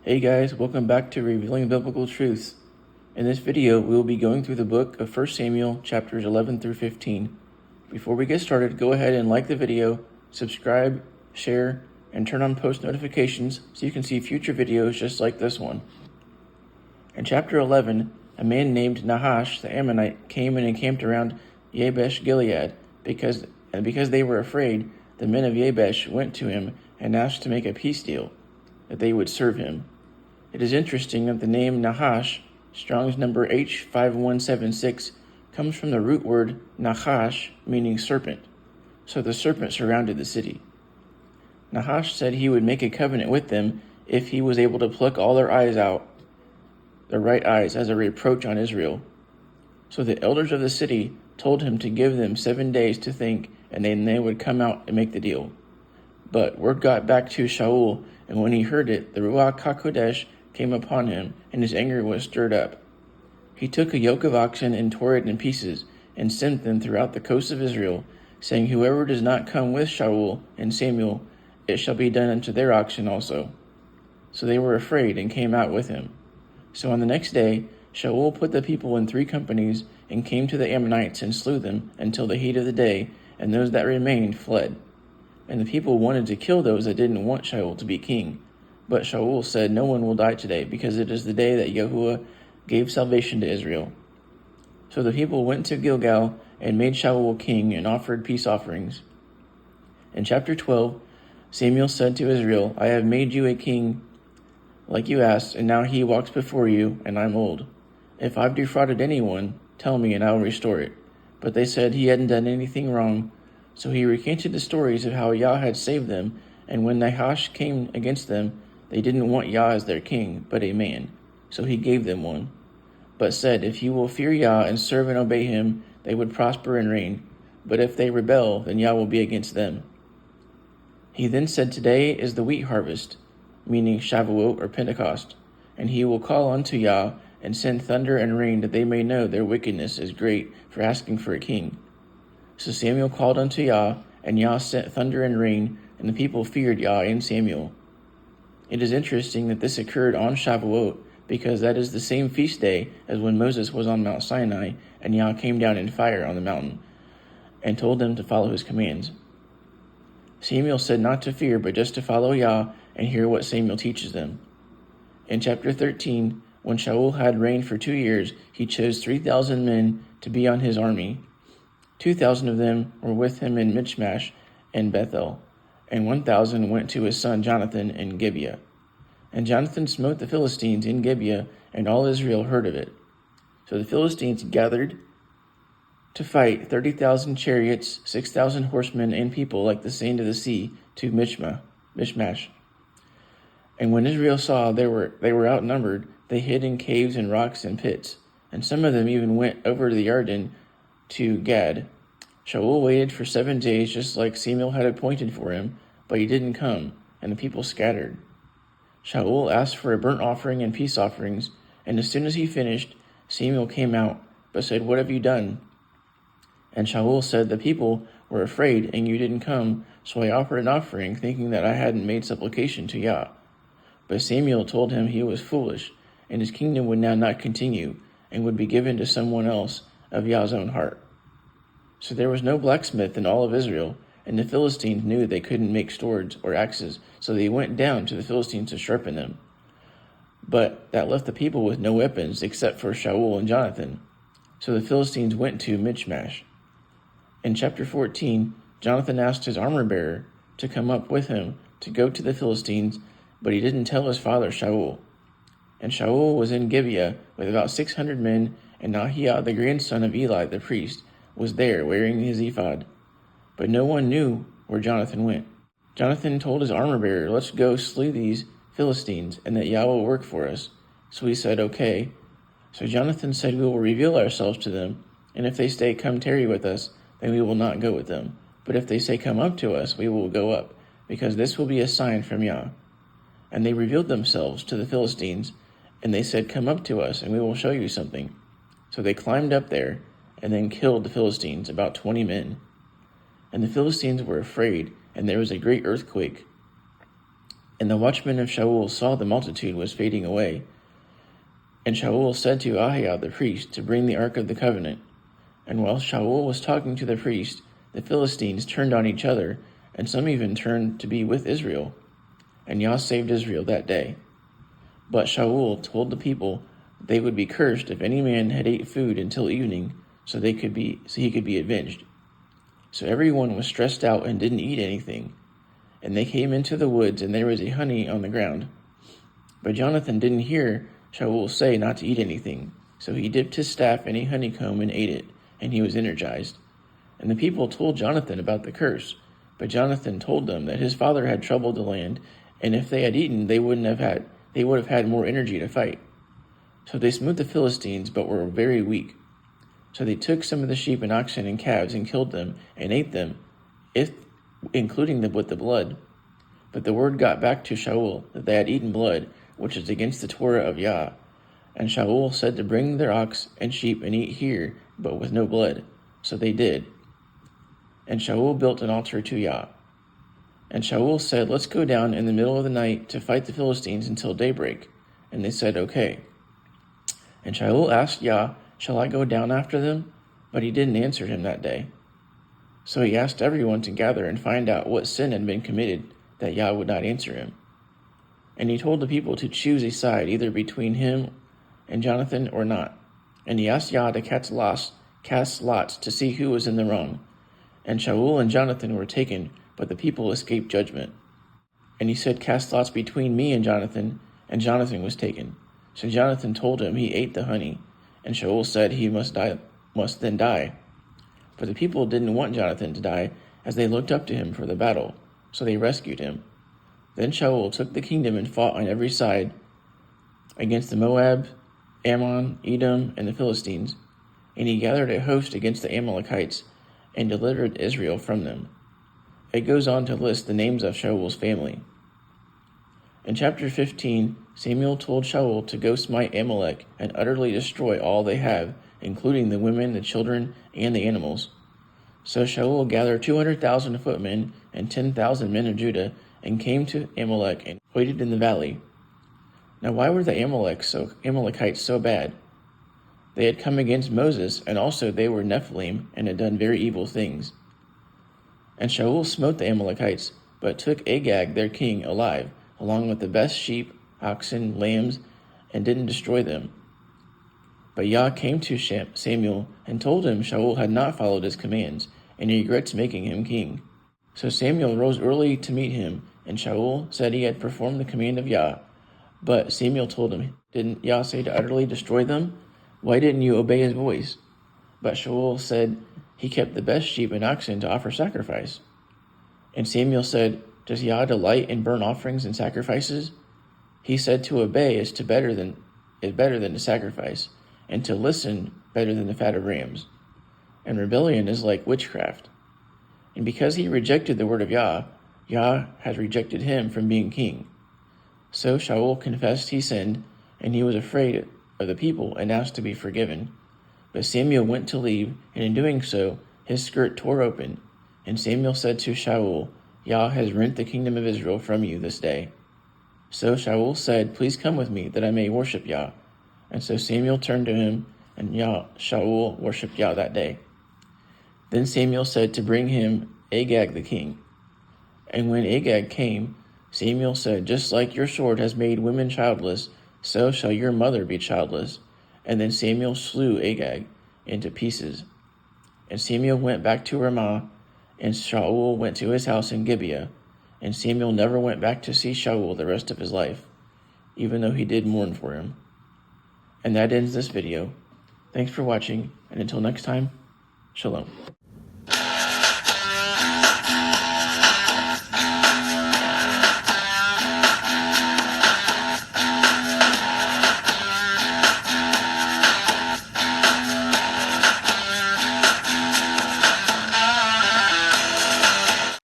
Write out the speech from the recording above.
Hey guys, welcome back to Revealing Biblical Truths. In this video, we will be going through the book of 1 Samuel, chapters 11 through 15. Before we get started, go ahead and like the video, subscribe, share, and turn on post notifications so you can see future videos just like this one. In chapter 11, a man named Nahash the Ammonite came and encamped around Jabesh Gilead. Because they were afraid, the men of Jabesh went to him and asked to make a peace deal, that they would serve him. It is interesting that the name Nahash, Strong's number H5176, comes from the root word Nahash, meaning serpent. So the serpent surrounded the city. Nahash said he would make a covenant with them if he was able to pluck all their eyes out, their right eyes, as a reproach on Israel. So the elders of the city told him to give them 7 days to think, and then they would come out and make the deal. But word got back to Shaul, and when he heard it, the Ruach HaKodesh came upon him, and his anger was stirred up. He took a yoke of oxen and tore it in pieces, and sent them throughout the coast of Israel, saying, Whoever does not come with Shaul and Samuel, it shall be done unto their oxen also. So they were afraid, and came out with him. So on the next day, Shaul put the people in 3 companies, and came to the Ammonites, and slew them until the heat of the day, and those that remained fled. And the people wanted to kill those that didn't want Shaul to be king. But Shaul said, No one will die today, because it is the day that Yahuwah gave salvation to Israel. So the people went to Gilgal, and made Shaul king, and offered peace offerings. In chapter 12, Samuel said to Israel, I have made you a king like you asked, and now he walks before you, and I'm old. If I've defrauded anyone, tell me, and I will restore it. But they said he hadn't done anything wrong. So he recanted the stories of how Yah had saved them, and when Nahash came against them, they didn't want Yah as their king, but a man. So he gave them one, but said, If you will fear Yah and serve and obey him, they would prosper and reign. But if they rebel, then Yah will be against them. He then said, Today is the wheat harvest, meaning Shavuot or Pentecost, and he will call unto Yah and send thunder and rain, that they may know their wickedness is great for asking for a king. So Samuel called unto Yah, and Yah sent thunder and rain, and the people feared Yah and Samuel. It is interesting that this occurred on Shavuot, because that is the same feast day as when Moses was on Mount Sinai, and Yah came down in fire on the mountain, and told them to follow his commands. Samuel said not to fear, but just to follow Yah and hear what Samuel teaches them. In chapter 13, when Shaul had reigned for 2 years, he chose 3,000 men to be on his army. 2,000 of them were with him in Michmash and Bethel, and 1,000 went to his son Jonathan in Gibeah. And Jonathan smote the Philistines in Gibeah, and all Israel heard of it. So the Philistines gathered to fight 30,000 chariots, 6,000 horsemen, and people like the sand of the sea to Michmash. And when Israel saw they were outnumbered, they hid in caves and rocks and pits. And some of them even went over the Jordan to Gad. Shaul waited for 7 days, just like Samuel had appointed for him, but he didn't come, and the people scattered. Shaul asked for a burnt offering and peace offerings, and as soon as he finished, Samuel came out, but said, What have you done? And Shaul said, The people were afraid, and you didn't come, so I offered an offering, thinking that I hadn't made supplication to Yah. But Samuel told him he was foolish, and his kingdom would now not continue, and would be given to someone else of Yah's own heart. So there was no blacksmith in all of Israel, and the Philistines knew they couldn't make swords or axes, so they went down to the Philistines to sharpen them. But that left the people with no weapons except for Shaul and Jonathan. So the Philistines went to Michmash. In chapter 14, Jonathan asked his armor-bearer to come up with him to go to the Philistines, but he didn't tell his father Shaul. And Shaul was in Gibeah with about 600 men, and Nahiah, the grandson of Eli the priest, was there wearing his ephod. But no one knew where Jonathan went. Jonathan told his armor-bearer, Let's go slay these Philistines, and that Yah will work for us. So he said, Okay. So Jonathan said, We will reveal ourselves to them, and if they say, Come tarry with us, then we will not go with them. But if they say, Come up to us, we will go up, because this will be a sign from Yah. And they revealed themselves to the Philistines, and they said, Come up to us, and we will show you something. So they climbed up there, and then killed the Philistines, about 20 men. And the Philistines were afraid, and there was a great earthquake. And the watchmen of Shaul saw the multitude was fading away. And Shaul said to Ahiah the priest to bring the ark of the covenant. And while Shaul was talking to the priest, the Philistines turned on each other, and some even turned to be with Israel. And Yah saved Israel that day. But Shaul told the people that they would be cursed if any man had ate food until evening, so he could be avenged. So everyone was stressed out and didn't eat anything. And they came into the woods, and there was a honey on the ground. But Jonathan didn't hear Shaul say not to eat anything, so he dipped his staff in a honeycomb and ate it, and he was energized. And the people told Jonathan about the curse, but Jonathan told them that his father had troubled the land, and if they had eaten, they would have had more energy to fight. So they smote the Philistines, but were very weak. So they took some of the sheep and oxen and calves and killed them and ate them, including them with the blood. But the word got back to Shaul that they had eaten blood, which is against the Torah of Yah. And Shaul said to bring their ox and sheep and eat here, but with no blood. So they did. And Shaul built an altar to Yah. And Shaul said, let's go down in the middle of the night to fight the Philistines until daybreak. And they said, okay. And Shaul asked Yah, shall I go down after them? But he didn't answer him that day. So he asked everyone to gather and find out what sin had been committed, that Yah would not answer him. And he told the people to choose a side, either between him and Jonathan or not. And he asked Yah to cast lots to see who was in the wrong. And Shaul and Jonathan were taken, but the people escaped judgment. And he said, cast lots between me and Jonathan was taken. So Jonathan told him he ate the honey, and Shaul said he must then die. But the people didn't want Jonathan to die, as they looked up to him for the battle, so they rescued him. Then Shaul took the kingdom and fought on every side against the Moab, Ammon, Edom, and the Philistines. And he gathered a host against the Amalekites and delivered Israel from them. It goes on to list the names of Shaul's family. In chapter 15, Samuel told Shaul to go smite Amalek and utterly destroy all they have, including the women, the children, and the animals. So Shaul gathered 200,000 footmen and 10,000 men of Judah and came to Amalek and waited in the valley. Now why were the Amalekites so bad? They had come against Moses, and also they were Nephilim and had done very evil things. And Shaul smote the Amalekites, but took Agag their king alive, along with the best sheep, oxen, lambs, and didn't destroy them. But Yah came to Samuel and told him Shaul had not followed his commands, and he regrets making him king. So Samuel rose early to meet him, and Shaul said he had performed the command of Yah. But Samuel told him, didn't Yah say to utterly destroy them? Why didn't you obey his voice? But Shaul said he kept the best sheep and oxen to offer sacrifice. And Samuel said, does Yah delight in burnt offerings and sacrifices? He said to obey is better than to sacrifice, and to listen better than the fat of rams. And rebellion is like witchcraft. And because he rejected the word of Yah, Yah has rejected him from being king. So Shaul confessed he sinned, and he was afraid of the people and asked to be forgiven. But Samuel went to leave, and in doing so, his skirt tore open. And Samuel said to Shaul, Yah has rent the kingdom of Israel from you this day. So Shaul said, please come with me, that I may worship Yah. And so Samuel turned to him, and Shaul worshipped Yah that day. Then Samuel said to bring him Agag the king. And when Agag came, Samuel said, just like your sword has made women childless, so shall your mother be childless. And then Samuel slew Agag into pieces. And Samuel went back to Ramah, and Shaul went to his house in Gibeah. And Samuel never went back to see Shaul the rest of his life, even though he did mourn for him. And that ends this video. Thanks for watching, and until next time, Shalom.